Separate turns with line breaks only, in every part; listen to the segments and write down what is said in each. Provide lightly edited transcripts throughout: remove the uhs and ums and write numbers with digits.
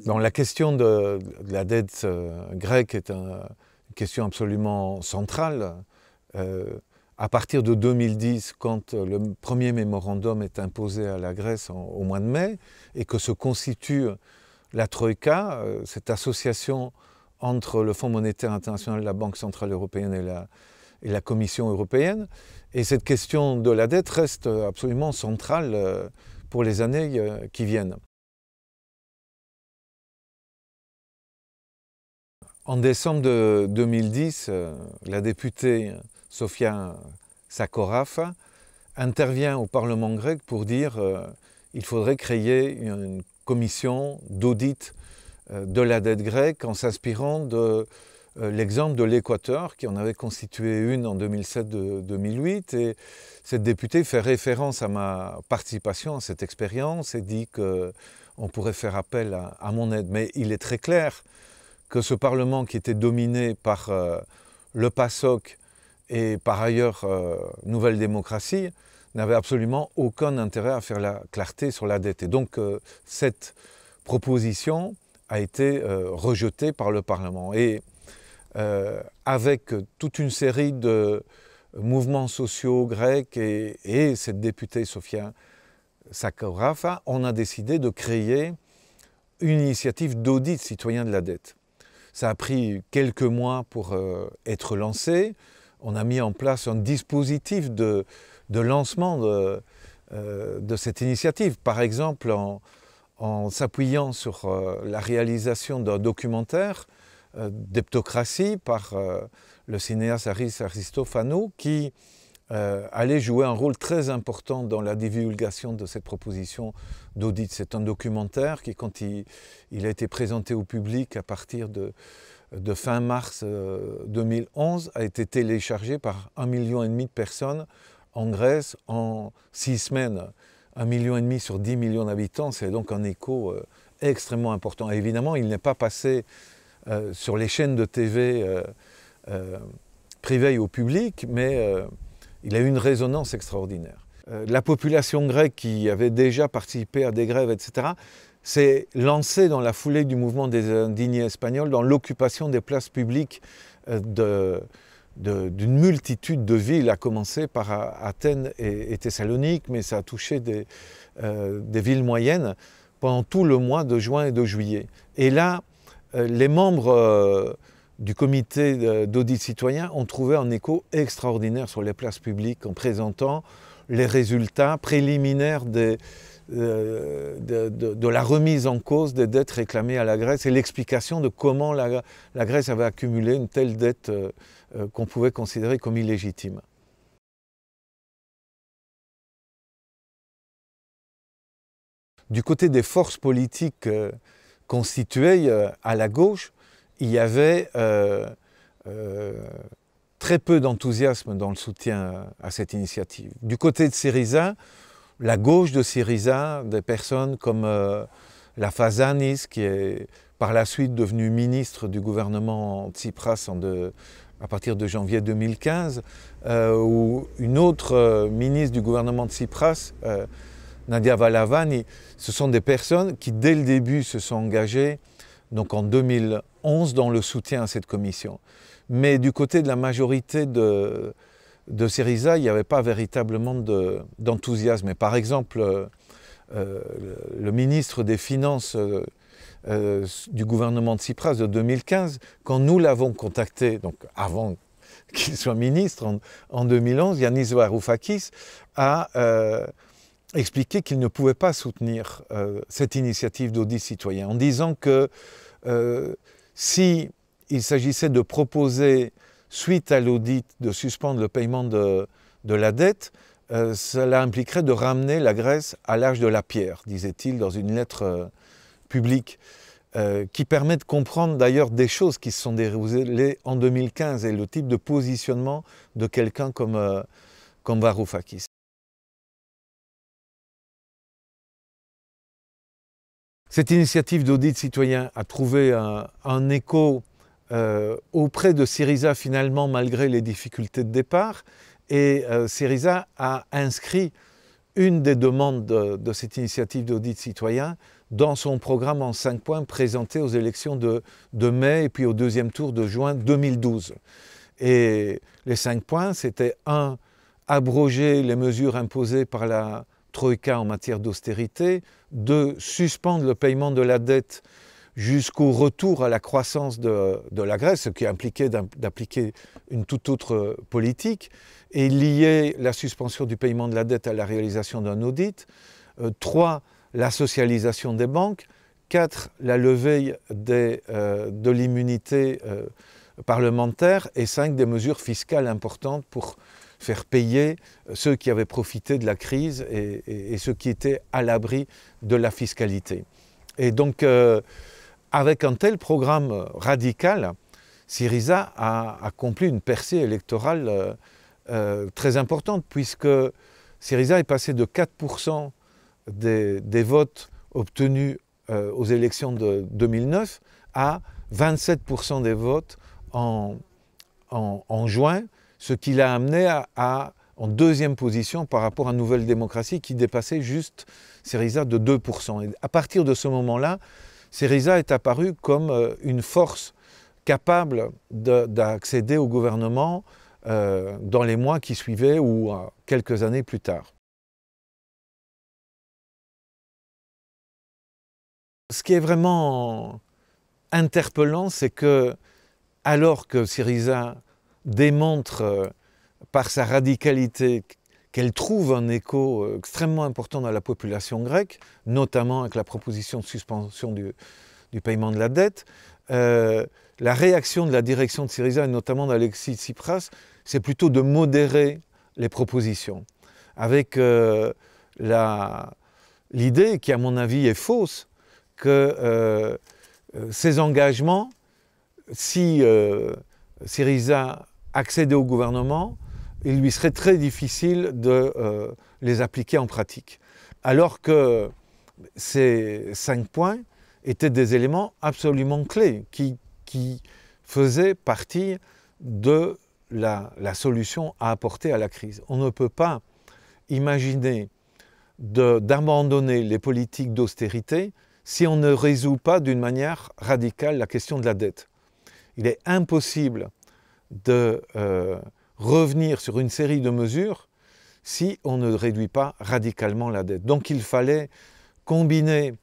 Bon, la question de la dette grecque est une question absolument centrale. À partir de 2010, quand le premier mémorandum est imposé à la Grèce au mois de mai, et que se constitue la Troïka, cette association entre le Fonds monétaire international, la Banque centrale européenne et la Commission européenne. Et cette question de la dette reste absolument centrale pour les années qui viennent. En décembre de 2010, la députée Sofia Sakorafa intervient au Parlement grec pour dire qu'il faudrait créer une commission d'audit de la dette grecque en s'inspirant de l'exemple de l'Équateur, qui en avait constitué une en 2007-2008. Et cette députée fait référence à ma participation à cette expérience et dit qu'on pourrait faire appel à mon aide. Mais il est très clair que ce Parlement, qui était dominé par le PASOK et par ailleurs Nouvelle Démocratie, n'avait absolument aucun intérêt à faire la clarté sur la dette. Et donc cette proposition a été rejetée par le Parlement. Et avec toute une série de mouvements sociaux grecs et cette députée Sofia Sakorafa, on a décidé de créer une initiative d'audit citoyen de la dette. Ça a pris quelques mois pour être lancé. On a mis en place un dispositif de lancement de cette initiative. Par exemple, en s'appuyant sur la réalisation d'un documentaire d'Heptocratie par le cinéaste Haris Aristofanou, qui allait jouer un rôle très important dans la divulgation de cette proposition d'audit. C'est un documentaire qui, quand il a été présenté au public à partir de fin mars 2011, a été téléchargé par 1,5 million de personnes en Grèce en 6 semaines. 1,5 million sur 10 millions d'habitants, c'est donc un écho extrêmement important. Et évidemment, il n'est pas passé sur les chaînes de TV privées au public, mais il a eu une résonance extraordinaire. La population grecque, qui avait déjà participé à des grèves, etc., s'est lancée dans la foulée du mouvement des indignés espagnols dans l'occupation des places publiques d'une multitude de villes, à commencer par Athènes et Thessalonique, mais ça a touché des villes moyennes pendant tout le mois de juin et de juillet. Et là, les membres du comité d'audit citoyen ont trouvé un écho extraordinaire sur les places publiques en présentant les résultats préliminaires de la remise en cause des dettes réclamées à la Grèce et l'explication de comment la Grèce avait accumulé une telle dette qu'on pouvait considérer comme illégitime. Du côté des forces politiques constituées à la gauche, il y avait très peu d'enthousiasme dans le soutien à cette initiative. Du côté de Syriza, la gauche de Syriza, des personnes comme la Fazanis, qui est par la suite devenue ministre du gouvernement Tsipras à partir de janvier 2015, ou une autre ministre du gouvernement Tsipras, Nadia Valavani, ce sont des personnes qui dès le début se sont engagées, donc en 2011, dans le soutien à cette commission. Mais du côté de la majorité de Syriza, il n'y avait pas véritablement d'enthousiasme. Par exemple, le ministre des Finances du gouvernement de Tsipras de 2015, quand nous l'avons contacté, donc avant qu'il soit ministre, en 2011, Yanis Varoufakis a expliqué qu'il ne pouvait pas soutenir cette initiative d'audit citoyen, en disant que si il s'agissait de proposer, suite à l'audit, de suspendre le paiement de la dette, cela impliquerait de ramener la Grèce à l'âge de la pierre, disait-il dans une lettre publique, qui permet de comprendre d'ailleurs des choses qui se sont déroulées en 2015 et le type de positionnement de quelqu'un comme Varoufakis. Cette initiative d'audit citoyen a trouvé un écho auprès de Syriza finalement, malgré les difficultés de départ, et Syriza a inscrit une des demandes de cette initiative d'audit citoyen dans son programme en 5 points présenté aux élections de mai et puis au deuxième tour de juin 2012. Et les 5 points, c'était 1. Abroger les mesures imposées par la Troïka en matière d'austérité, 2. Suspendre le paiement de la dette jusqu'au retour à la croissance de la Grèce, ce qui impliquait d'appliquer une toute autre politique, et lier la suspension du paiement de la dette à la réalisation d'un audit, 3. La socialisation des banques, 4. La levée de l'immunité parlementaire, et 5. Des mesures fiscales importantes pour faire payer ceux qui avaient profité de la crise et ceux qui étaient à l'abri de la fiscalité. Et donc, avec un tel programme radical, Syriza a accompli une percée électorale très importante, puisque Syriza est passé de 4% des votes obtenus aux élections de 2009 à 27% des votes en juin, ce qui l'a amené en deuxième position par rapport à Nouvelle Démocratie qui dépassait juste Syriza de 2%. Et à partir de ce moment-là, Syriza est apparu comme une force capable d'accéder au gouvernement dans les mois qui suivaient ou quelques années plus tard. Ce qui est vraiment interpellant, c'est que, alors que Syriza démontre par sa radicalité qu'elle trouve un écho extrêmement important dans la population grecque, notamment avec la proposition de suspension du paiement de la dette, la réaction de la direction de Syriza, et notamment d'Alexis Tsipras, c'est plutôt de modérer les propositions, avec l'idée, qui à mon avis est fausse, que ces engagements, si Syriza accédait au gouvernement, il lui serait très difficile de les appliquer en pratique. Alors que ces 5 points étaient des éléments absolument clés qui faisaient partie de la solution à apporter à la crise. On ne peut pas imaginer d'abandonner les politiques d'austérité si on ne résout pas d'une manière radicale la question de la dette. Il est impossible de revenir sur une série de mesures si on ne réduit pas radicalement la dette. Donc il fallait combiner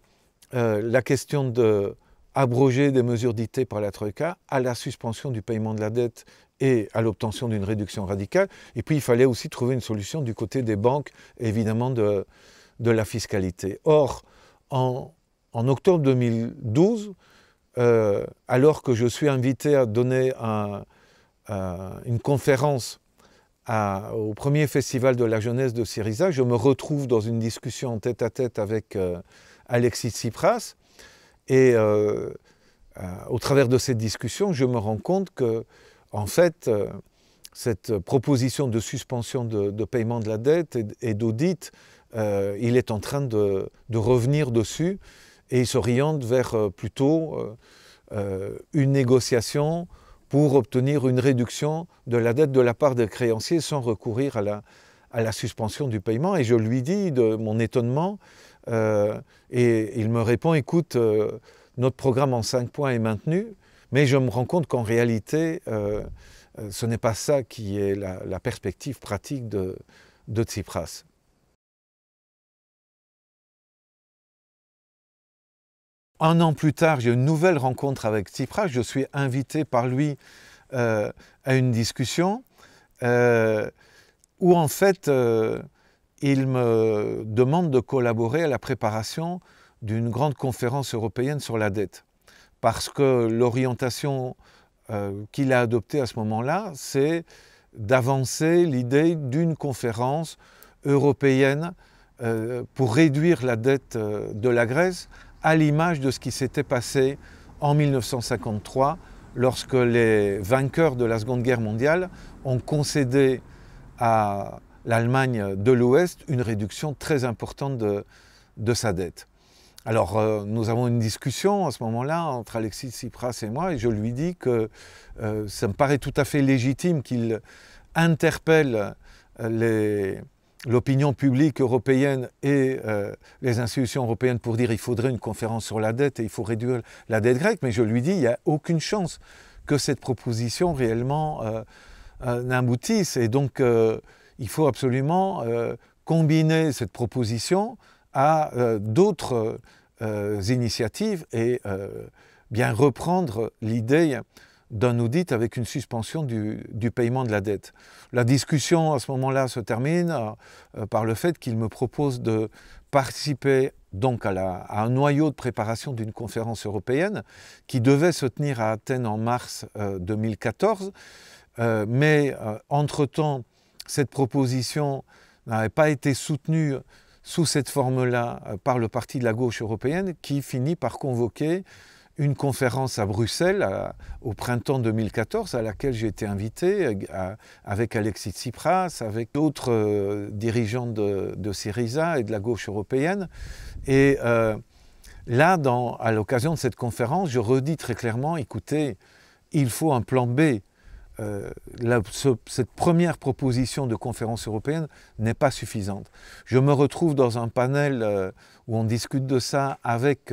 la question d'abroger des mesures dictées par la Troïka à la suspension du paiement de la dette et à l'obtention d'une réduction radicale. Et puis il fallait aussi trouver une solution du côté des banques et évidemment de la fiscalité. Or, en octobre 2012, alors que je suis invité à donner une conférence au premier festival de la jeunesse de Syriza, je me retrouve dans une discussion en tête-à-tête avec Alexis Tsipras, et au travers de cette discussion, je me rends compte que, en fait, cette proposition de suspension de paiement de la dette et d'audit, il est en train de revenir dessus, et il s'oriente vers plutôt une négociation pour obtenir une réduction de la dette de la part des créanciers sans recourir à la suspension du paiement. Et je lui dis de mon étonnement, et il me répond, écoute, notre programme en 5 points est maintenu, mais je me rends compte qu'en réalité, ce n'est pas ça qui est la perspective pratique de Tsipras. Un an plus tard, j'ai une nouvelle rencontre avec Tsipras. Je suis invité par lui à une discussion où en fait il me demande de collaborer à la préparation d'une grande conférence européenne sur la dette. Parce que l'orientation qu'il a adoptée à ce moment-là, c'est d'avancer l'idée d'une conférence européenne pour réduire la dette de la Grèce, à l'image de ce qui s'était passé en 1953, lorsque les vainqueurs de la Seconde Guerre mondiale ont concédé à l'Allemagne de l'Ouest une réduction très importante de sa dette. Alors nous avons une discussion à ce moment-là entre Alexis Tsipras et moi, et je lui dis que ça me paraît tout à fait légitime qu'il interpelle les l'opinion publique européenne et les institutions européennes pour dire qu'il faudrait une conférence sur la dette et il faut réduire la dette grecque, mais je lui dis qu'il n'y a aucune chance que cette proposition réellement n'aboutisse. Et donc, il faut absolument combiner cette proposition à d'autres initiatives et bien reprendre l'idée d'un audit avec une suspension du paiement de la dette. La discussion à ce moment-là se termine par le fait qu'il me propose de participer donc à un noyau de préparation d'une conférence européenne qui devait se tenir à Athènes en mars 2014, mais entre-temps, cette proposition n'avait pas été soutenue sous cette forme-là par le parti de la gauche européenne qui finit par convoquer une conférence à Bruxelles au printemps 2014 à laquelle j'ai été invité avec Alexis Tsipras, avec d'autres dirigeants de Syriza et de la gauche européenne. Et là, à l'occasion de cette conférence, je redis très clairement, écoutez, il faut un plan B. Cette première proposition de conférence européenne n'est pas suffisante. Je me retrouve dans un panel où on discute de ça avec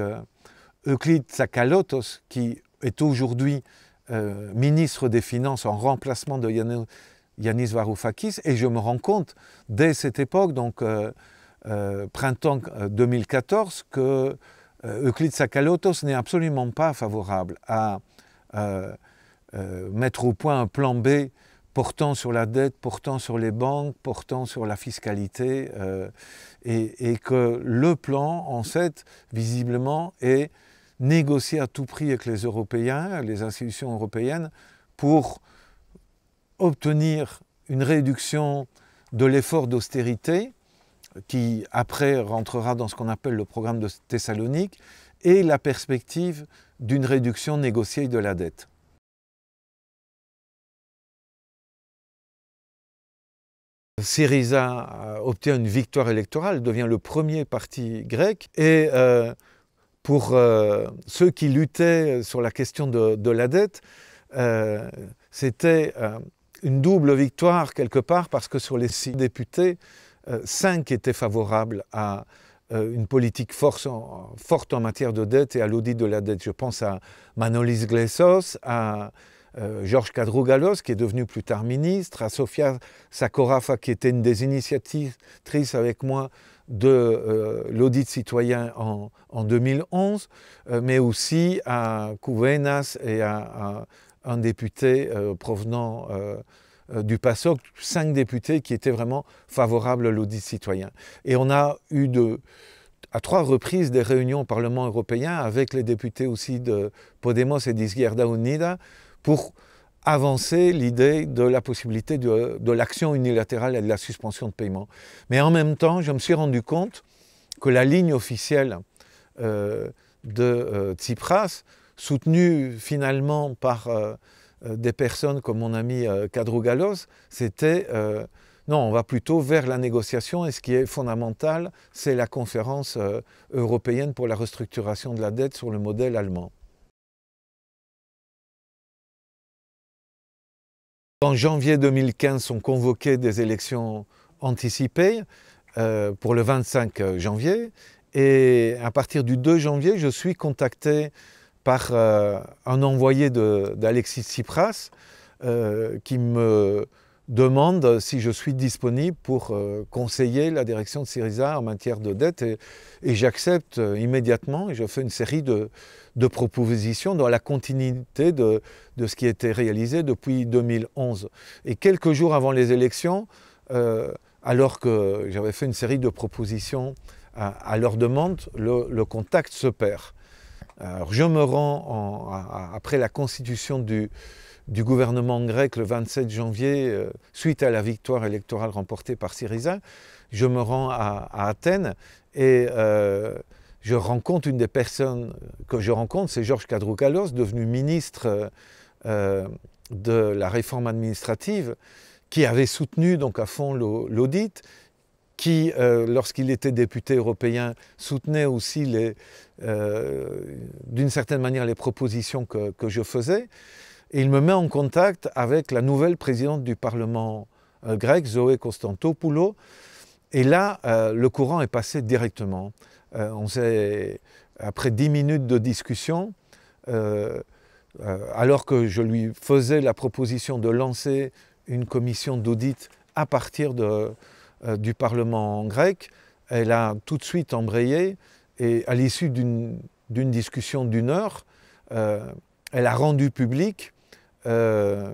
Euclide Tsakalotos, qui est aujourd'hui ministre des Finances en remplacement de Yanis Varoufakis, et je me rends compte, dès cette époque, donc printemps 2014, que Euclide Tsakalotos n'est absolument pas favorable à mettre au point un plan B portant sur la dette, portant sur les banques, portant sur la fiscalité, et que le plan, en fait, visiblement, est négocier à tout prix avec les Européens, les institutions européennes, pour obtenir une réduction de l'effort d'austérité, qui après rentrera dans ce qu'on appelle le programme de Thessalonique, et la perspective d'une réduction négociée de la dette. Syriza obtient une victoire électorale, devient le premier parti grec, et pour ceux qui luttaient sur la question de la dette, c'était une double victoire quelque part, parce que sur les 6 députés, 5 étaient favorables à une politique forte en matière de dette et à l'audit de la dette. Je pense à Manolis Glessos, à Georges Kadrougalos, qui est devenu plus tard ministre, à Sofia Sakorafa, qui était une des initiatrices avec moi de l'audit citoyen en 2011, mais aussi à Kouvenas et à un député provenant du PASOK, 5 députés qui étaient vraiment favorables à l'audit citoyen. Et on a eu à 3 reprises des réunions au Parlement européen avec les députés aussi de Podemos et d'Izquierda Unida pour avancer l'idée de la possibilité de l'action unilatérale et de la suspension de paiement. Mais en même temps, je me suis rendu compte que la ligne officielle de Tsipras, soutenue finalement par des personnes comme mon ami Kadrougalos, c'était non, on va plutôt vers la négociation, et ce qui est fondamental, c'est la conférence européenne pour la restructuration de la dette sur le modèle allemand. En janvier 2015 sont convoquées des élections anticipées pour le 25 janvier, et à partir du 2 janvier, je suis contacté par un envoyé d'Alexis Tsipras qui me demande si je suis disponible pour conseiller la direction de Syriza en matière de dette, et j'accepte immédiatement, et je fais une série de propositions dans la continuité de ce qui a été réalisé depuis 2011. Et quelques jours avant les élections, alors que j'avais fait une série de propositions à leur demande, le contact se perd. Alors je me rends, après la constitution du gouvernement grec le 27 janvier, suite à la victoire électorale remportée par Syriza, je me rends à Athènes, et je rencontre une des personnes que je rencontre, c'est Georges Kadrougalos, devenu ministre de la réforme administrative, qui avait soutenu donc à fond l'audit, qui, lorsqu'il était député européen, soutenait aussi d'une certaine manière les propositions que je faisais. Et il me met en contact avec la nouvelle présidente du Parlement grec, Zoé Konstantopoulou, Et là, le courant est passé directement. Après 10 minutes de discussion, alors que je lui faisais la proposition de lancer une commission d'audit à partir du Parlement grec, elle a tout de suite embrayé et à l'issue d'une discussion d'1 heure, elle a rendu public les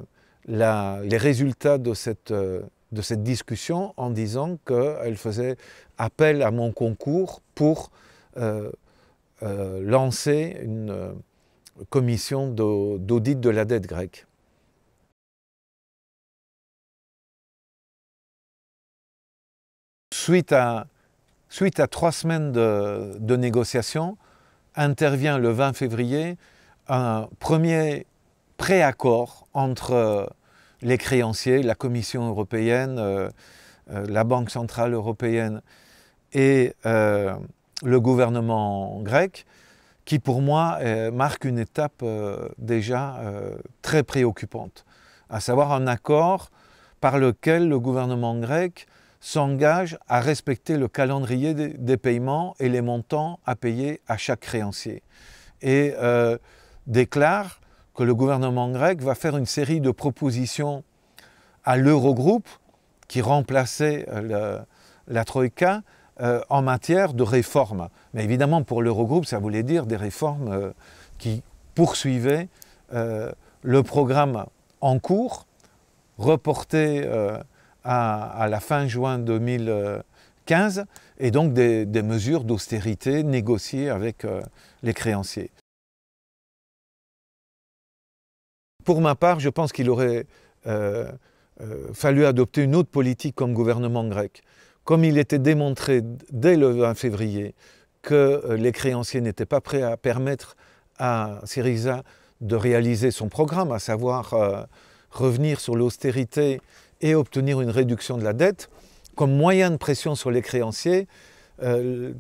résultats de cette discussion en disant qu'elle faisait appel à mon concours pour lancer une commission d'audit de la dette grecque. Suite à 3 semaines de négociations, intervient le 20 février un premier préaccord entre les créanciers, la Commission européenne, la Banque centrale européenne et le gouvernement grec, qui pour moi marque une étape déjà très préoccupante, à savoir un accord par lequel le gouvernement grec s'engage à respecter le calendrier des paiements et les montants à payer à chaque créancier. Et déclare que le gouvernement grec va faire une série de propositions à l'Eurogroupe, qui remplaçait la Troïka, en matière de réformes. Mais évidemment, pour l'Eurogroupe, ça voulait dire des réformes qui poursuivaient le programme en cours, reporté à la fin juin 2015, et donc des mesures d'austérité négociées avec les créanciers. Pour ma part, je pense qu'il aurait fallu adopter une autre politique comme gouvernement grec. Comme il était démontré dès le 20 février que les créanciers n'étaient pas prêts à permettre à Syriza de réaliser son programme, à savoir revenir sur l'austérité et obtenir une réduction de la dette, comme moyen de pression sur les créanciers,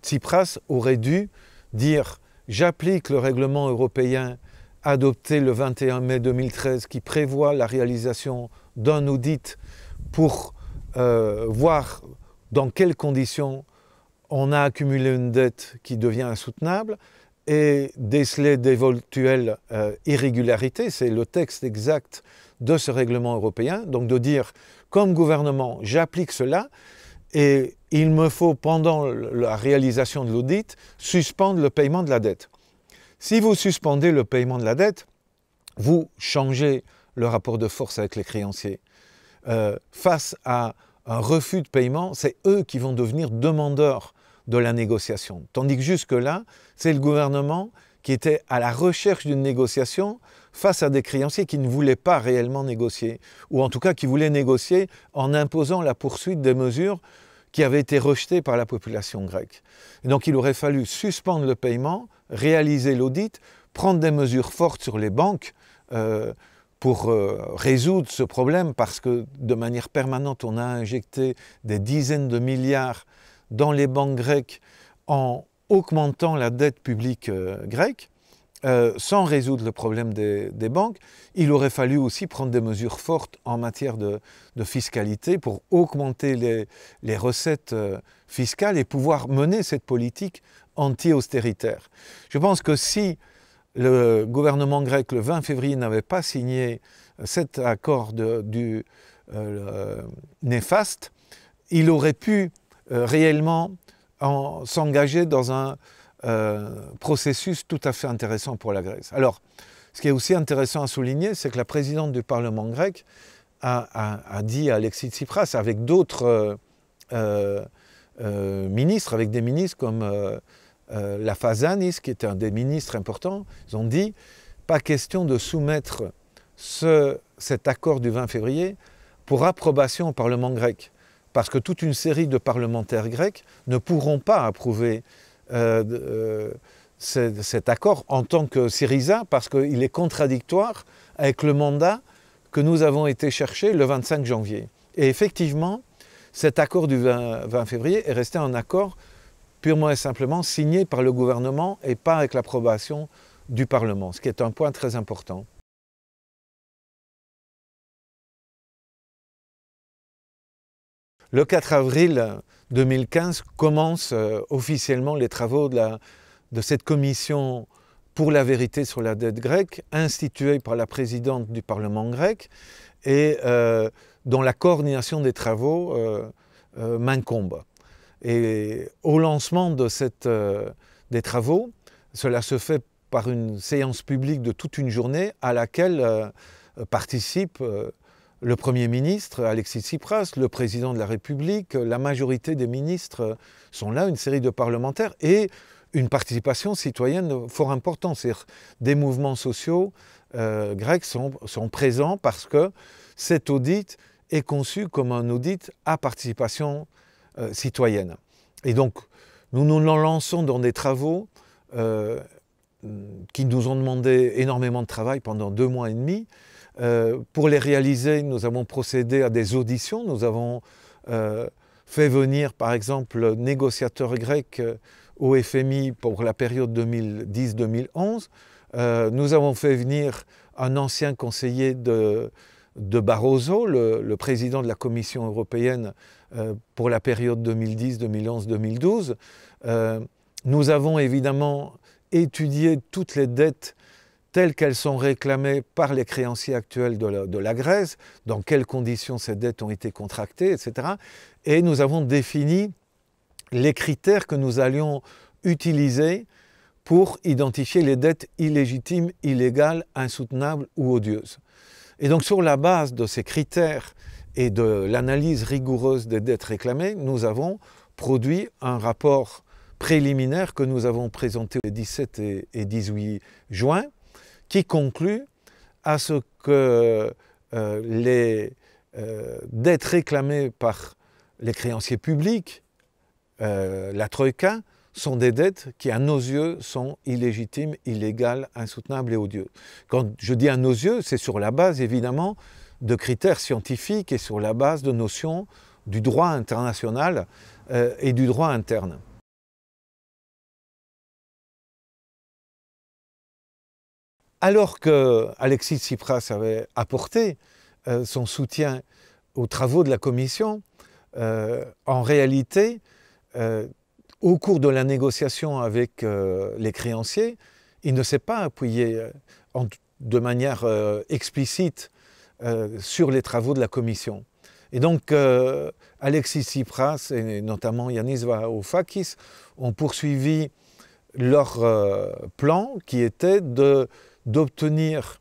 Tsipras aurait dû dire « j'applique le règlement européen adopté le 21 mai 2013 qui prévoit la réalisation d'un audit pour voir dans quelles conditions on a accumulé une dette qui devient insoutenable et déceler d'éventuelles irrégularités, c'est le texte exact de ce règlement européen, donc de dire comme gouvernement j'applique cela et il me faut pendant la réalisation de l'audit suspendre le paiement de la dette. Si vous suspendez le paiement de la dette, vous changez le rapport de force avec les créanciers. Face à un refus de paiement, c'est eux qui vont devenir demandeurs de la négociation. Tandis que jusque-là, c'est le gouvernement qui était à la recherche d'une négociation face à des créanciers qui ne voulaient pas réellement négocier, ou en tout cas qui voulaient négocier en imposant la poursuite des mesures qui avaient été rejetées par la population grecque. Et donc il aurait fallu suspendre le paiement, réaliser l'audit, prendre des mesures fortes sur les banques pour résoudre ce problème, parce que de manière permanente, on a injecté des dizaines de milliards dans les banques grecques en augmentant la dette publique grecque, sans résoudre le problème des banques. Il aurait fallu aussi prendre des mesures fortes en matière de fiscalité pour augmenter les recettes fiscales et pouvoir mener cette politique anti-austéritaire. Je pense que si le gouvernement grec, le 20 février, n'avait pas signé cet accord néfaste, il aurait pu réellement s'engager dans un processus tout à fait intéressant pour la Grèce. Alors, ce qui est aussi intéressant à souligner, c'est que la présidente du Parlement grec a dit à Alexis Tsipras, avec d'autres ministres, avec des ministres comme Lafazanis, qui était un des ministres importants, ils ont dit « pas question de soumettre cet accord du 20 février pour approbation au Parlement grec ». Parce que toute une série de parlementaires grecs ne pourront pas approuver cet accord en tant que Syriza, parce qu'il est contradictoire avec le mandat que nous avons été chercher le 25 janvier. Et effectivement, cet accord du 20 février est resté un accord purement et simplement signé par le gouvernement et pas avec l'approbation du Parlement, ce qui est un point très important. Le 4 avril 2015 commencent officiellement les travaux de cette commission pour la vérité sur la dette grecque, instituée par la présidente du Parlement grec et dont la coordination des travaux m'incombe. Et au lancement des travaux, cela se fait par une séance publique de toute une journée à laquelle participent le Premier ministre, Alexis Tsipras, le Président de la République, la majorité des ministres sont là, une série de parlementaires et une participation citoyenne fort importante. C'est-à-dire des mouvements sociaux grecs sont présents parce que cet audit est conçu comme un audit à participation citoyenne. Et donc, nous nous lançons dans des travaux qui nous ont demandé énormément de travail pendant 2 mois et demi. Pour les réaliser, nous avons procédé à des auditions. Nous avons fait venir, par exemple, le négociateur grec au FMI pour la période 2010-2011. Nous avons fait venir un ancien conseiller de Barroso, le président de la Commission européenne, pour la période 2010, 2011, 2012. Nous avons évidemment étudié toutes les dettes telles qu'elles sont réclamées par les créanciers actuels de la Grèce, dans quelles conditions ces dettes ont été contractées, etc. Et nous avons défini les critères que nous allions utiliser pour identifier les dettes illégitimes, illégales, insoutenables ou odieuses. Et donc sur la base de ces critères et de l'analyse rigoureuse des dettes réclamées, nous avons produit un rapport préliminaire que nous avons présenté le 17 et 18 juin, qui conclut à ce que les dettes réclamées par les créanciers publics, la Troïka, sont des dettes qui, à nos yeux, sont illégitimes, illégales, insoutenables et odieuses. Quand je dis à nos yeux, c'est sur la base, évidemment, de critères scientifiques et sur la base de notions du droit international et du droit interne. Alors que Alexis Tsipras avait apporté son soutien aux travaux de la Commission, en réalité, au cours de la négociation avec les créanciers, il ne s'est pas appuyé de manière explicite sur les travaux de la Commission. Et donc, Alexis Tsipras et notamment Yannis Varoufakis ont poursuivi leur plan qui était d'obtenir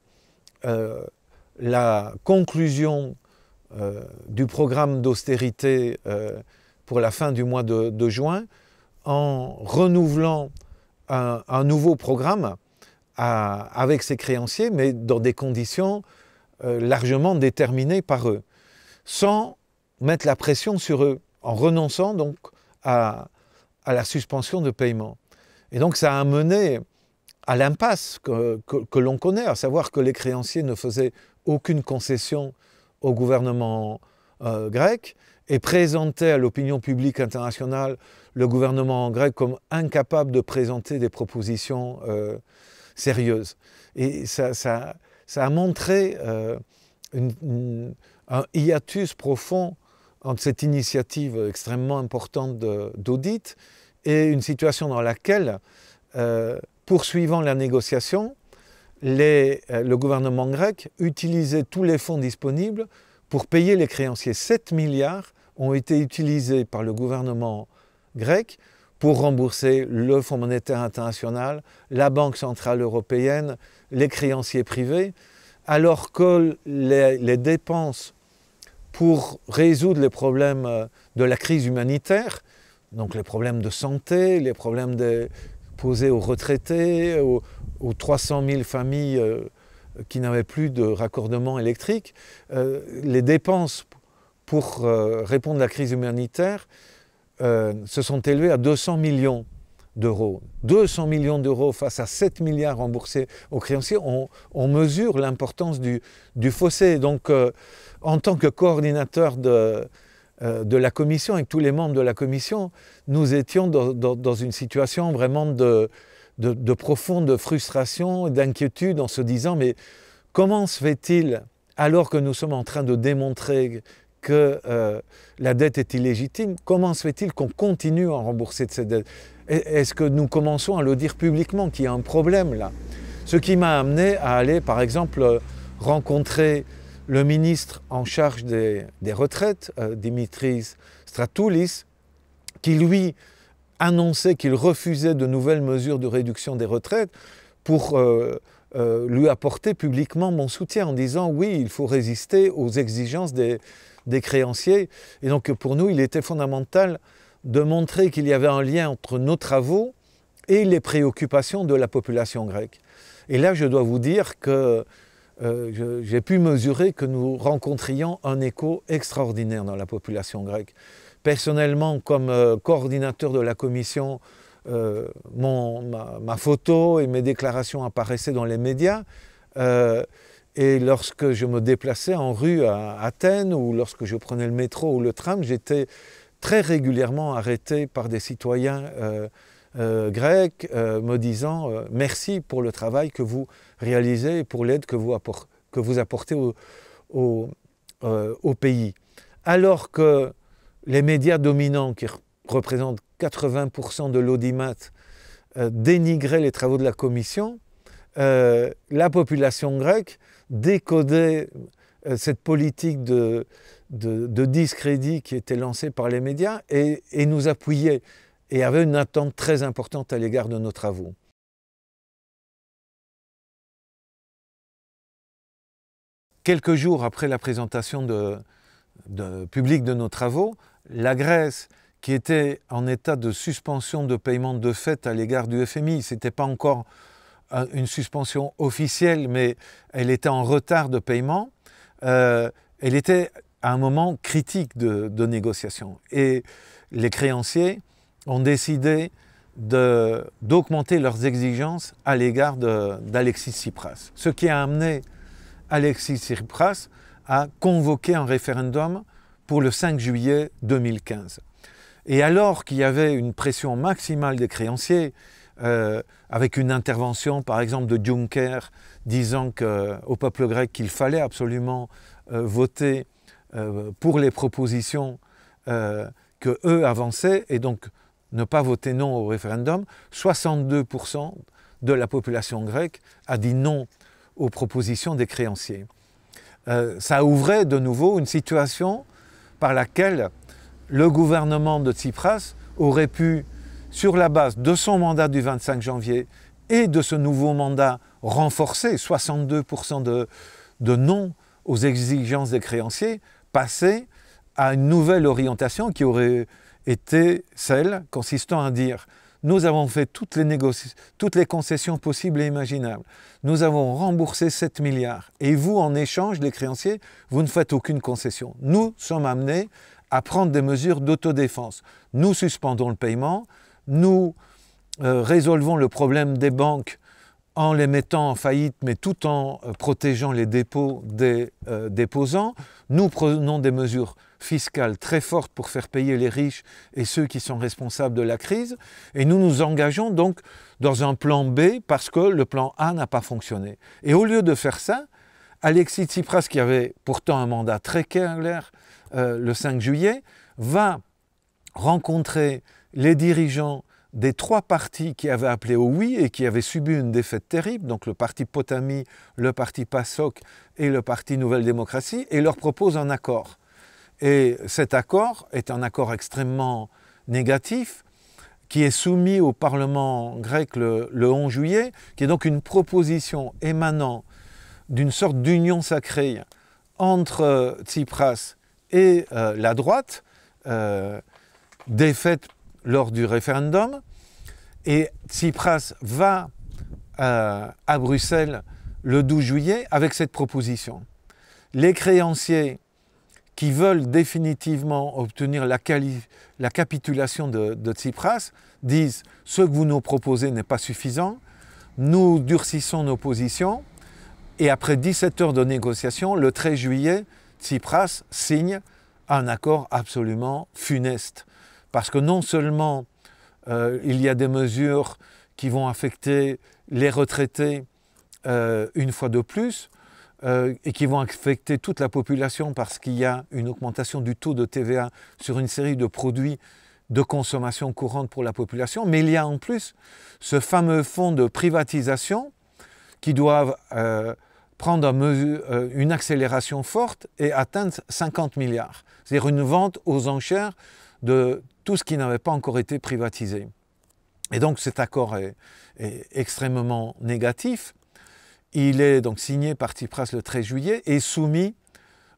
la conclusion du programme d'austérité pour la fin du mois de juin en renouvelant un nouveau programme avec ses créanciers, mais dans des conditions largement déterminées par eux, sans mettre la pression sur eux, en renonçant donc à la suspension de paiement. Et donc ça a mené à l'impasse que l'on connaît, à savoir que les créanciers ne faisaient aucune concession au gouvernement grec et présentaient à l'opinion publique internationale le gouvernement grec comme incapable de présenter des propositions sérieuses. Et ça a montré un hiatus profond entre cette initiative extrêmement importante d'audit et une situation dans laquelle, poursuivant la négociation, le gouvernement grec utilisait tous les fonds disponibles pour payer les créanciers. 7 milliards ont été utilisés par le gouvernement grec pour rembourser le Fonds monétaire international, la Banque centrale européenne, les créanciers privés, alors que les dépenses pour résoudre les problèmes de la crise humanitaire, donc les problèmes de santé, les problèmes posés aux retraités, aux 300 000 familles qui n'avaient plus de raccordement électrique, les dépenses pour répondre à la crise humanitaire se sont élevées à 200 millions d'euros. 200 millions d'euros face à 7 milliards remboursés aux créanciers, on mesure l'importance du fossé. Donc, en tant que coordinateur de la commission, avec tous les membres de la commission, nous étions dans une situation vraiment de profonde frustration et d'inquiétude en se disant mais comment se fait-il, alors que nous sommes en train de démontrer que la dette est illégitime, comment se fait-il qu'on continue à rembourser de cette dette? Est-ce que nous commençons à le dire publiquement, qu'il y a un problème là? Ce qui m'a amené à aller, par exemple, rencontrer le ministre en charge des retraites, Dimitris Stratoulis, qui lui annonçait qu'il refusait de nouvelles mesures de réduction des retraites pour lui apporter publiquement mon soutien en disant oui, il faut résister aux exigences des créanciers. Et donc pour nous, il était fondamental de montrer qu'il y avait un lien entre nos travaux et les préoccupations de la population grecque. Et là, je dois vous dire que j'ai pu mesurer que nous rencontrions un écho extraordinaire dans la population grecque. Personnellement, comme coordinateur de la commission, ma photo et mes déclarations apparaissaient dans les médias. Et lorsque je me déplaçais en rue à Athènes ou lorsque je prenais le métro ou le tram, j'étais très régulièrement arrêté par des citoyens grecs me disant merci pour le travail que vous réalisez et pour l'aide que vous apportez au pays. Alors que les médias dominants qui représentent 80% de l'audimat dénigraient les travaux de la commission, la population grecque décodait cette politique de discrédit qui était lancée par les médias et nous appuyait et avait une attente très importante à l'égard de nos travaux. Quelques jours après la présentation publique de nos travaux, la Grèce, qui était en état de suspension de paiement de fait à l'égard du FMI, ce n'était pas encore une suspension officielle, mais elle était en retard de paiement, elle était à un moment critique de négociation. Et les créanciers ont décidé d'augmenter leurs exigences à l'égard d'Alexis Tsipras. Ce qui a amené Alexis Tsipras à convoquer un référendum pour le 5 juillet 2015. Et alors qu'il y avait une pression maximale des créanciers, avec une intervention par exemple de Juncker disant au peuple grec qu'il fallait absolument voter pour les propositions que eux avançaient et donc ne pas voter non au référendum, 62% de la population grecque a dit non aux propositions des créanciers. Ça ouvrait de nouveau une situation par laquelle le gouvernement de Tsipras aurait pu, sur la base de son mandat du 25 janvier et de ce nouveau mandat renforcé, 62% de non aux exigences des créanciers, passer à une nouvelle orientation qui aurait été celle consistant à dire nous avons fait toutes les concessions possibles et imaginables. Nous avons remboursé 7 milliards. Et vous, en échange, les créanciers, vous ne faites aucune concession. Nous sommes amenés à prendre des mesures d'autodéfense. Nous suspendons le paiement, nous résolvons le problème des banques en les mettant en faillite, mais tout en protégeant les dépôts des déposants. Nous prenons des mesures fiscales très fortes pour faire payer les riches et ceux qui sont responsables de la crise. Et nous nous engageons donc dans un plan B parce que le plan A n'a pas fonctionné. Et au lieu de faire ça, Alexis Tsipras, qui avait pourtant un mandat très clair le 5 juillet, va rencontrer les dirigeants des 3 partis qui avaient appelé au oui et qui avaient subi une défaite terrible, donc le parti Potami, le parti PASOK et le parti Nouvelle Démocratie, et leur propose un accord. Et cet accord est un accord extrêmement négatif, qui est soumis au Parlement grec le 11 juillet, qui est donc une proposition émanant d'une sorte d'union sacrée entre Tsipras et la droite, défaite lors du référendum, et Tsipras va à Bruxelles le 12 juillet avec cette proposition. Les créanciers qui veulent définitivement obtenir la capitulation de Tsipras disent « ce que vous nous proposez n'est pas suffisant, nous durcissons nos positions » et après 17 heures de négociation, le 13 juillet, Tsipras signe un accord absolument funeste. Parce que non seulement il y a des mesures qui vont affecter les retraités une fois de plus, et qui vont affecter toute la population parce qu'il y a une augmentation du taux de TVA sur une série de produits de consommation courante pour la population. Mais il y a en plus ce fameux fonds de privatisation qui doivent prendre une accélération forte et atteindre 50 milliards. C'est-à-dire une vente aux enchères de tout ce qui n'avait pas encore été privatisé. Et donc cet accord est extrêmement négatif. Il est donc signé par Tsipras le 13 juillet et soumis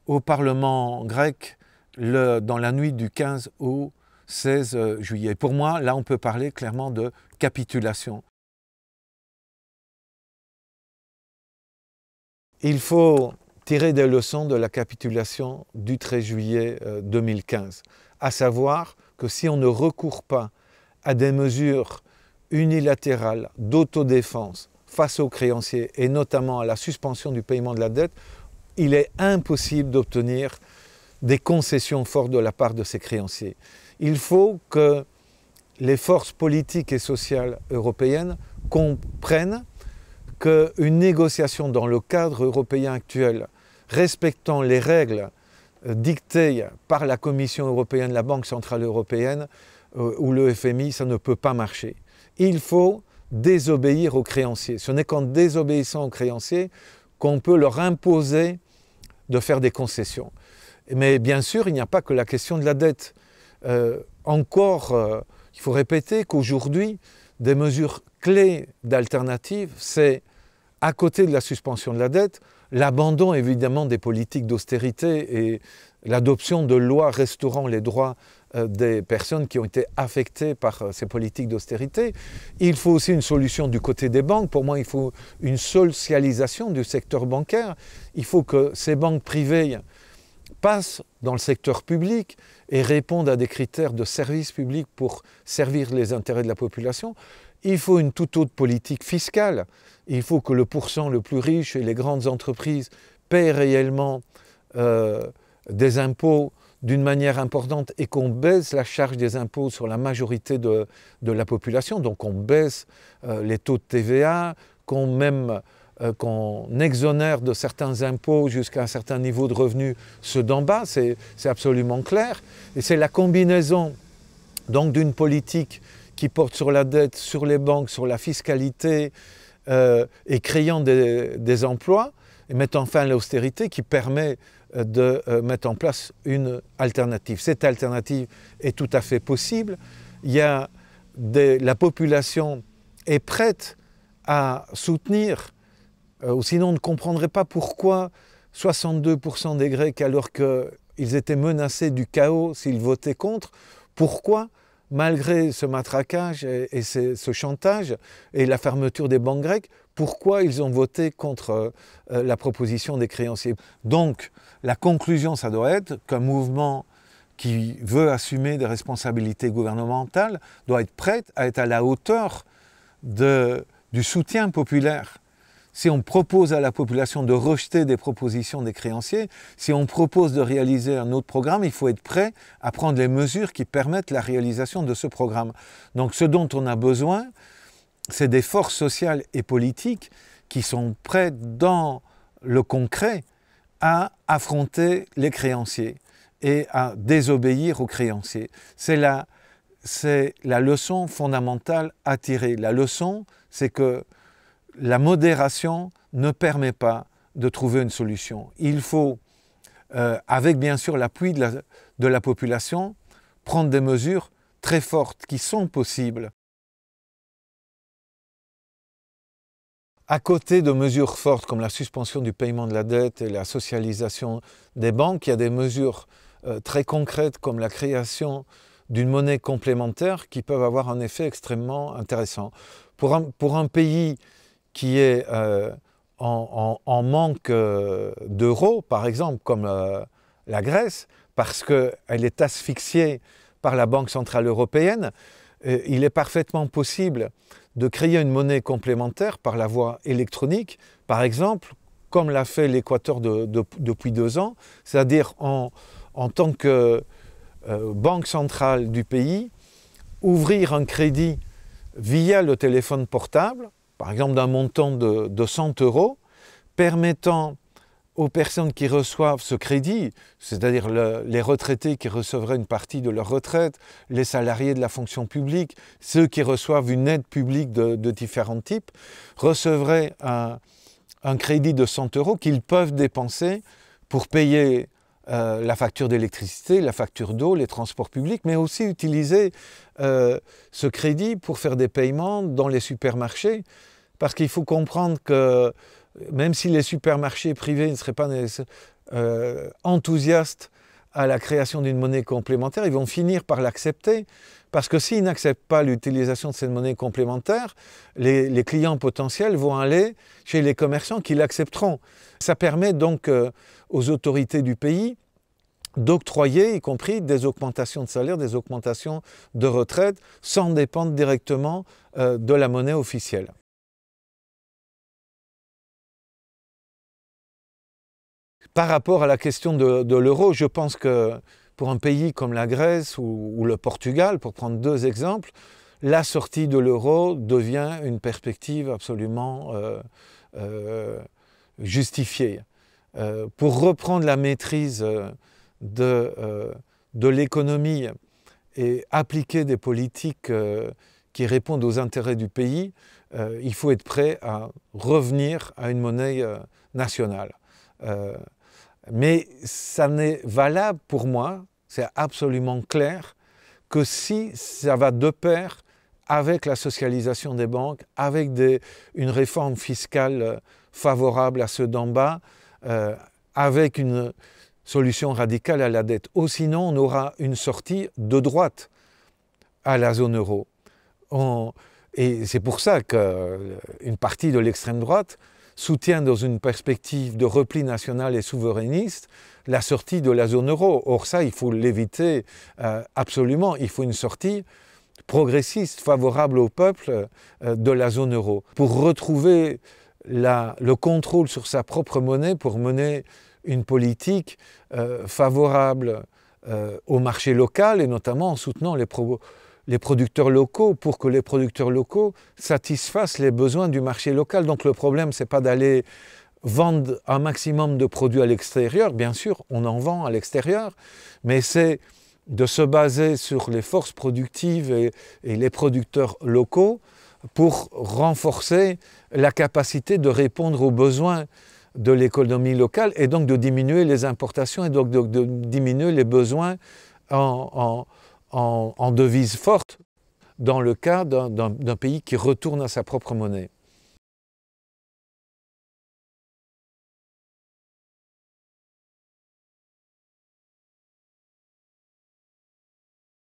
au Parlement grec dans la nuit du 15 au 16 juillet. Pour moi, là, on peut parler clairement de capitulation. Il faut tirer des leçons de la capitulation du 13 juillet 2015, à savoir que si on ne recourt pas à des mesures unilatérales d'autodéfense face aux créanciers et notamment à la suspension du paiement de la dette, il est impossible d'obtenir des concessions fortes de la part de ces créanciers. Il faut que les forces politiques et sociales européennes comprennent qu'une négociation dans le cadre européen actuel, respectant les règles dictées par la Commission européenne, la Banque centrale européenne ou le FMI, ça ne peut pas marcher. Il faut désobéir aux créanciers. Ce n'est qu'en désobéissant aux créanciers qu'on peut leur imposer de faire des concessions. Mais bien sûr, il n'y a pas que la question de la dette. Il faut répéter qu'aujourd'hui, des mesures clés d'alternatives, c'est, à côté de la suspension de la dette, l'abandon évidemment des politiques d'austérité et l'adoption de lois restaurant les droits des personnes qui ont été affectées par ces politiques d'austérité. Il faut aussi une solution du côté des banques. Pour moi, il faut une socialisation du secteur bancaire. Il faut que ces banques privées passent dans le secteur public et répondent à des critères de service public pour servir les intérêts de la population. Il faut une toute autre politique fiscale. Il faut que le pourcent le plus riche et les grandes entreprises paient réellement des impôts d'une manière importante et qu'on baisse la charge des impôts sur la majorité de la population. Donc on baisse les taux de TVA, qu'on exonère de certains impôts jusqu'à un certain niveau de revenus ceux d'en bas, c'est absolument clair. Et c'est la combinaison donc d'une politique qui porte sur la dette, sur les banques, sur la fiscalité et créant des emplois et mettant fin à l'austérité qui permet de mettre en place une alternative. Cette alternative est tout à fait possible. La population est prête à soutenir, ou sinon on ne comprendrait pas pourquoi 62% des Grecs, alors qu'ils étaient menacés du chaos s'ils votaient contre, pourquoi, malgré ce matraquage et ce chantage et la fermeture des banques grecques, pourquoi ils ont voté contre la proposition des créanciers. Donc, la conclusion, ça doit être qu'un mouvement qui veut assumer des responsabilités gouvernementales doit être prêt à être à la hauteur du soutien populaire. Si on propose à la population de rejeter des propositions des créanciers, si on propose de réaliser un autre programme, il faut être prêt à prendre les mesures qui permettent la réalisation de ce programme. Donc ce dont on a besoin, c'est des forces sociales et politiques qui sont prêtes dans le concret à affronter les créanciers et à désobéir aux créanciers. C'est la leçon fondamentale à tirer. La leçon, c'est que la modération ne permet pas de trouver une solution. Il faut, avec bien sûr l'appui de la population, prendre des mesures très fortes qui sont possibles. À côté de mesures fortes comme la suspension du paiement de la dette et la socialisation des banques, il y a des mesures très concrètes comme la création d'une monnaie complémentaire qui peuvent avoir un effet extrêmement intéressant. Pour un pays qui est en manque d'euros, par exemple, comme la Grèce, parce qu'elle est asphyxiée par la Banque centrale européenne, il est parfaitement possible de créer une monnaie complémentaire par la voie électronique, par exemple, comme l'a fait l'Équateur depuis 2 ans, c'est-à-dire en tant que banque centrale du pays, ouvrir un crédit via le téléphone portable, par exemple d'un montant de 100 €, permettant aux personnes qui reçoivent ce crédit, c'est-à-dire les retraités qui recevraient une partie de leur retraite, les salariés de la fonction publique, ceux qui reçoivent une aide publique de différents types, recevraient un crédit de 100 € qu'ils peuvent dépenser pour payer la facture d'électricité, la facture d'eau, les transports publics, mais aussi utiliser ce crédit pour faire des paiements dans les supermarchés, parce qu'il faut comprendre que même si les supermarchés privés ne seraient pas enthousiastes à la création d'une monnaie complémentaire, ils vont finir par l'accepter, parce que s'ils n'acceptent pas l'utilisation de cette monnaie complémentaire, les clients potentiels vont aller chez les commerçants qui l'accepteront. Ça permet donc aux autorités du pays d'octroyer, y compris des augmentations de salaire, des augmentations de retraite, sans dépendre directement de la monnaie officielle. Par rapport à la question de l'euro, je pense que pour un pays comme la Grèce ou le Portugal, pour prendre deux exemples, la sortie de l'euro devient une perspective absolument justifiée. Pour reprendre la maîtrise de l'économie et appliquer des politiques qui répondent aux intérêts du pays, il faut être prêt à revenir à une monnaie nationale. Mais ça n'est valable pour moi, c'est absolument clair, que si ça va de pair avec la socialisation des banques, avec une réforme fiscale favorable à ceux d'en bas, avec une solution radicale à la dette. Ou sinon, on aura une sortie de droite à la zone euro. Et c'est pour ça qu'une partie de l'extrême droite soutient dans une perspective de repli national et souverainiste la sortie de la zone euro. Or ça, il faut l'éviter absolument. Il faut une sortie progressiste, favorable au peuple de la zone euro, pour retrouver le contrôle sur sa propre monnaie, pour mener une politique favorable au marché local, et notamment en soutenant les producteurs locaux, pour que les producteurs locaux satisfassent les besoins du marché local. Donc le problème, ce n'est pas d'aller vendre un maximum de produits à l'extérieur. Bien sûr, on en vend à l'extérieur, mais c'est de se baser sur les forces productives et les producteurs locaux pour renforcer la capacité de répondre aux besoins de l'économie locale, et donc de diminuer les importations, et donc de diminuer les besoins en devises fortes dans le cas d'un pays qui retourne à sa propre monnaie.